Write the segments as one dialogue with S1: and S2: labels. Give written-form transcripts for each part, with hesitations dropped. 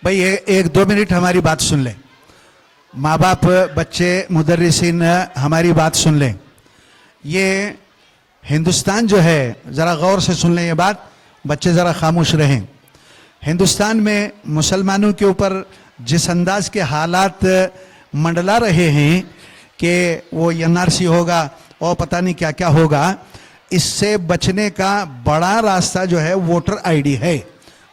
S1: भाई एक दो मिनट हमारी बात सुन लें। माँ बाप, बच्चे, मुदर्रिसीन हमारी बात सुन लें। ये हिंदुस्तान जो है, ज़रा गौर से सुन लें ये बात, बच्चे ज़रा खामोश रहें। हिंदुस्तान में मुसलमानों के ऊपर जिस अंदाज के हालात मंडला रहे हैं कि वो एनआरसी होगा और पता नहीं क्या क्या होगा, इससे बचने का बड़ा रास्ता जो है वोटर आईडी है।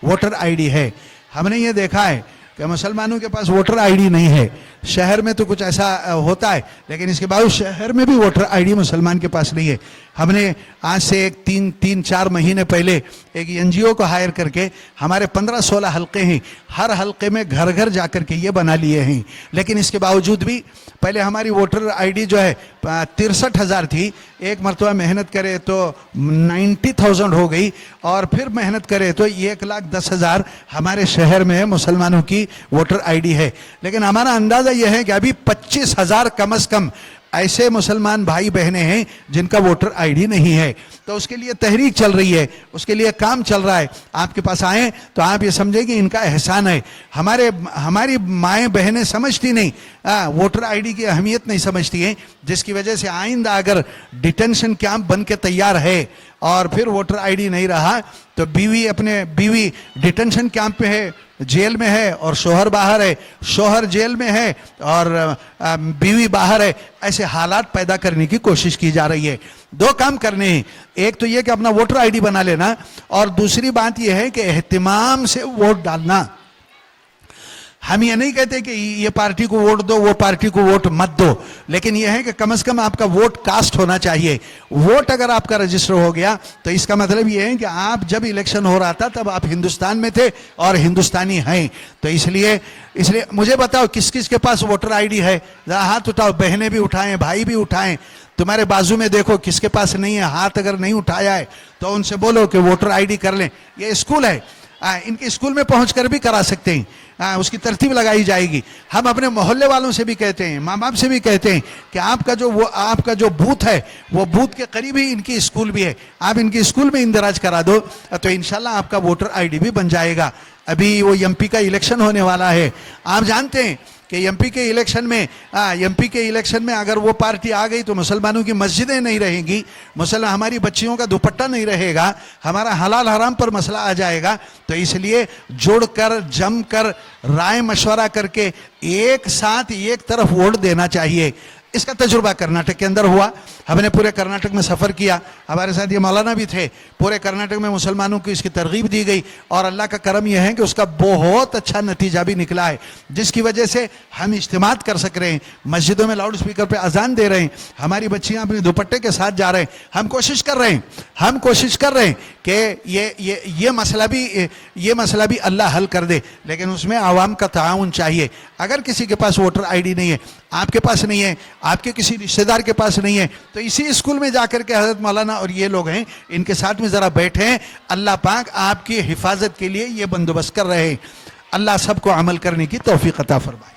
S1: वोटर आईडी है। हमने ये देखा है कि मुसलमानों के पास वोटर आईडी नहीं है। शहर में तो कुछ ऐसा होता है, लेकिन इसके बावजूद शहर में भी वोटर आईडी मुसलमान के पास नहीं है। हमने आज से एक तीन चार महीने पहले एक एनजीओ को हायर करके हमारे 15-16 हलके हैं, हर हलके में घर घर जाकर के ये बना लिए हैं। लेकिन इसके बावजूद भी पहले हमारी वोटर आईडी जो है 63,000 थी, एक मरतबा मेहनत करे तो 90,000 हो गई, और फिर मेहनत करे तो 1,10,000 हमारे शहर में मुसलमानों की वोटर आईडी है। लेकिन हमारा अंदाज़ा यह है कि अभी 25,000 कम से कम ऐसे मुसलमान भाई बहनें हैं जिनका वोटर आईडी नहीं है। तो उसके लिए तहरीक चल रही है, उसके लिए काम चल रहा है। आपके पास आए तो आप ये समझें कि इनका एहसान है। हमारी माएँ बहनें समझती नहीं, वोटर आईडी की अहमियत नहीं समझती हैं, जिसकी वजह से आइंदा अगर डिटेंशन कैंप बन के तैयार है और फिर वोटर आईडी नहीं रहा तो बीवी डिटेंशन कैंप में है, जेल में है, और शोहर बाहर है, शोहर जेल में है और बीवी बाहर है। ऐसे हालात पैदा करने की कोशिश की जा रही है। दो काम करने हैं, एक तो ये कि अपना वोटर आईडी बना लेना, और दूसरी बात ये है कि एहतिमाम से वोट डालना। हम ये नहीं कहते कि ये पार्टी को वोट दो, वो पार्टी को वोट मत दो, लेकिन ये है कि कम से कम आपका वोट कास्ट होना चाहिए। वोट अगर आपका रजिस्टर हो गया तो इसका मतलब ये है कि आप जब इलेक्शन हो रहा था तब आप हिंदुस्तान में थे और हिंदुस्तानी हैं। तो इसलिए मुझे बताओ किस किस के पास वोटर आईडी है, जरा हाथ उठाओ। बहनें भी उठाएं, भाई भी उठाएं। तुम्हारे बाजू में देखो किसके पास नहीं है, हाथ अगर नहीं उठाया है तो उनसे बोलो कि वोटर आईडी कर लें। ये स्कूल है, इनके स्कूल में पहुंचकर भी करा सकते हैं, उसकी तरतीब लगाई जाएगी। हम अपने मोहल्ले वालों से भी कहते हैं, माँ बाप से भी कहते हैं कि आपका जो बूथ है वो बूथ के करीब ही इनकी स्कूल भी है, आप इनकी स्कूल में इंदराज करा दो तो इंशाल्लाह आपका वोटर आईडी भी बन जाएगा। अभी वो एमपी का इलेक्शन होने वाला है। आप जानते हैं कि एमपी के इलेक्शन में अगर वो पार्टी आ गई तो मुसलमानों की मस्जिदें नहीं रहेंगी, हमारी बच्चियों का दुपट्टा नहीं रहेगा, हमारा हलाल हराम पर मसला आ जाएगा। तो इसलिए जुड़कर, जमकर, राय मशवरा करके एक साथ एक तरफ वोट देना चाहिए। इसका तजुर्बा कर्नाटक के अंदर हुआ। हमने पूरे कर्नाटक में सफ़र किया, हमारे साथ ये मौलाना भी थे। पूरे कर्नाटक में मुसलमानों को इसकी तरगीब दी गई, और अल्लाह का करम यह है कि उसका बहुत अच्छा नतीजा भी निकला है, जिसकी वजह से हम इज्तिमात कर सक रहे हैं, मस्जिदों में लाउड स्पीकर पे अजान दे रहे हैं, हमारी बच्चियाँ अपने दुपट्टे के साथ जा रहे हैं। हम कोशिश कर रहे हैं कि ये मसला भी अल्लाह हल कर दे, लेकिन उसमें आवाम का ताउन चाहिए। अगर किसी के पास वोटर आईडी नहीं है, आपके पास नहीं है, आपके किसी रिश्तेदार के पास नहीं है, तो इसी स्कूल में जाकर के हजरत मौलाना और ये लोग हैं, इनके साथ में ज़रा बैठें। अल्लाह पाक आपकी हिफाजत के लिए ये बंदोबस्त कर रहे हैं। अल्लाह सबको अमल करने की तौफीक अता फरमाए।